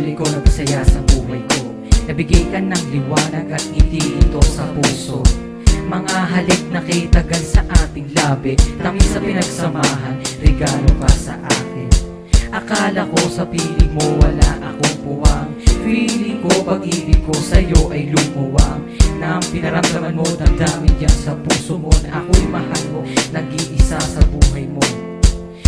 Surely ko nagsaya sa buhay ko. Nabigay ka ng liwanag at ngiti ito sa puso. Mga halik na kitagal sa ating labi, tamis sa pinagsamahan, regalo ka sa akin. Akala ko sa piling mo wala akong puwang. Feeling ko pag-ibig ko sa'yo ay lumuwang. Na ang pinaramdaman mo, damdamin yan sa puso mo. Na ako'y mahal mo, nag-iisa sa buhay mo.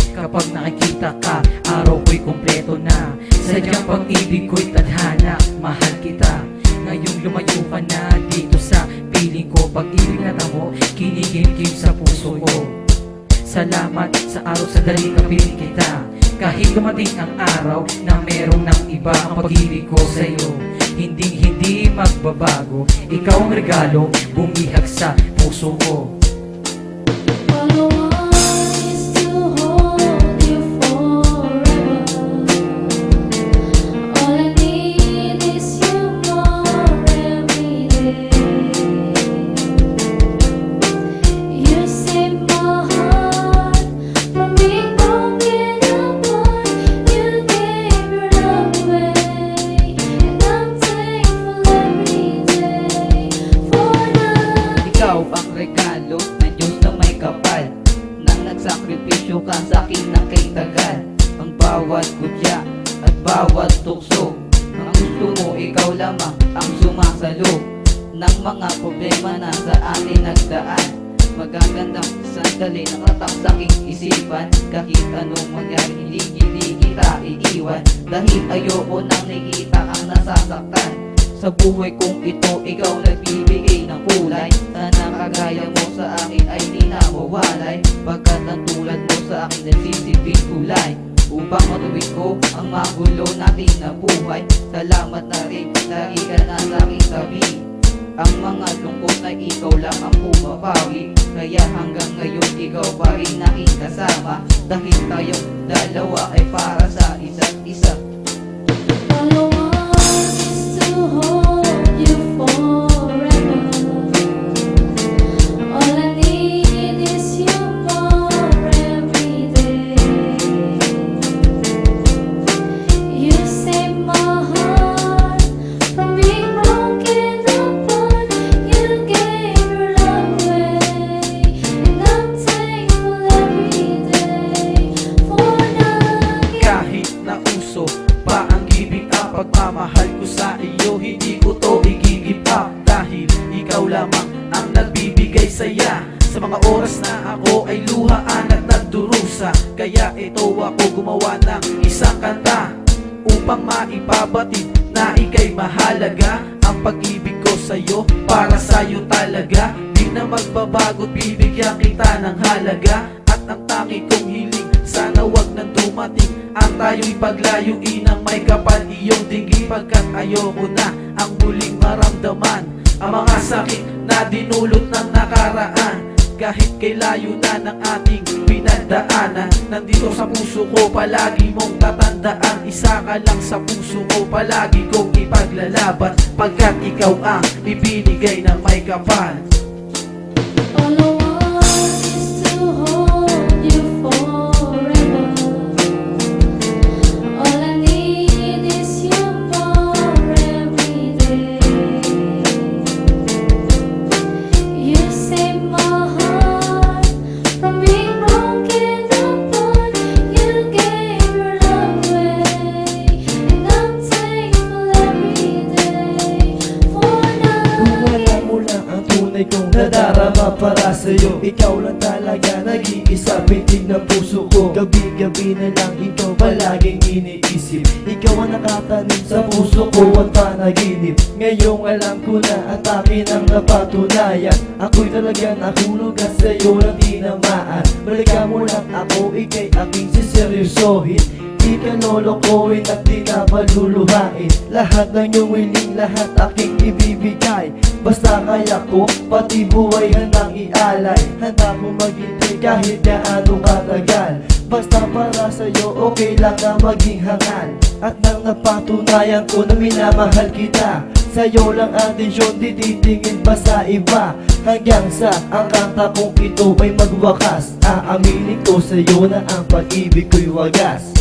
Kapag nakikita ka, araw ko'y kumpleto na. Sadyang pag-ibig ko'y tadhana, mahal kita. Ngayong lumayo ka na dito sa piling ko. Pag-ibig na tamo, kinikimkim sa puso ko. Salamat sa araw sa dali kapiling kita. Kahit dumating ang araw na merong ng iba, ang pag-ibig ko sa'yo hindi magbabago. Ikaw ang regalo, bumihag sa puso ko. Regalo ng Diyos na may kapal, nang nagsakripisyo ka sa akin ng kay tagal. Ang bawat kutya at bawat tukso, ang gusto mo ikaw lamang ang sumasalo ng mga problema na sa atin nagdaan. Magagandang sandali nakatak sa aking isipan, kahit anong mangyari hindi kita iiwan. Dahil ayoko nang nakikita kang nasasaktan. Sa buhay kong ito, ikaw nagbibigay ng kulay. Sana kagaya mo sa akin ay di na mawalay, pagkat ang tulad mo sa akin nagsisiping kulay, upang matuwid ko ang magulo natin na buhay. Salamat na rin, lagi ka na sa aking tabi. Ang mga lungkot na ikaw lang ang pumapawi, kaya hanggang ngayon ikaw pa rin aking kasama. Dahil tayong dalawa ay para sa isa't isa. Pagmamahal ko sa iyo, hindi ko to i-give up. Dahil ikaw lamang ang nagbibigay saya. Sa mga oras na ako ay luhaan at nagdurusa, kaya ito ako gumawa ng isang kanta, upang maipabatid na ika'y mahalaga. Ang pag-ibig ko sa'yo, para sa'yo talaga. Di na magbabago, bibigyan kita ng halaga. At ang tangi kong hiling, sana wag nang dumating ang tayo'y paglayuin ng may kapal iyong dinggin. Pagkat ayoko na ang muling maramdaman ang mga sakit na dinulot ng nakaraan. Kahit kay layo na ng ating pinagdaanan, nandito sa puso ko palagi mong tatandaan. Isa ka lang sa puso ko, palagi kong ipaglalaban, pagkat ikaw ang ibinigay ng may kapal. All I want is to hold you forever. All I need is you for every day. You save my heart from being broken apart. You gave your love away, and I'm thankful every day for Kung wala mo lang ang tunay kong nadarama para sa'yo, ikaw lang talaga nag-iisa, pintig ng puso ko. Gabi-gabi na lang ito palaging iniisip. Ikaw ang nakatanim sa puso ko at panaginip. Ngayong alam ko na at akin ang napatunayan, ako'y talaga nahulog at sa'yo lang tinamaan. Balikan mo lang ako, ika'y aking siseryosohin. Di ka lolokohin at di na paluluhain. Lahat ng iyong wiling, lahat aking ibibigay. Basta kaya ko, pati buhay handang ialay. Handa ko maghintay kahit gaano katagal. Basta para sa'yo, okay lang na maging hangal. At nang napatunayan ko na minamahal kita, sa'yo lang ang atensyon, di titingin pa sa iba. Hanggang sa ang kanta kong ito ay magwakas, aaminin ko sa'yo na ang pag-ibig ko'y wagas.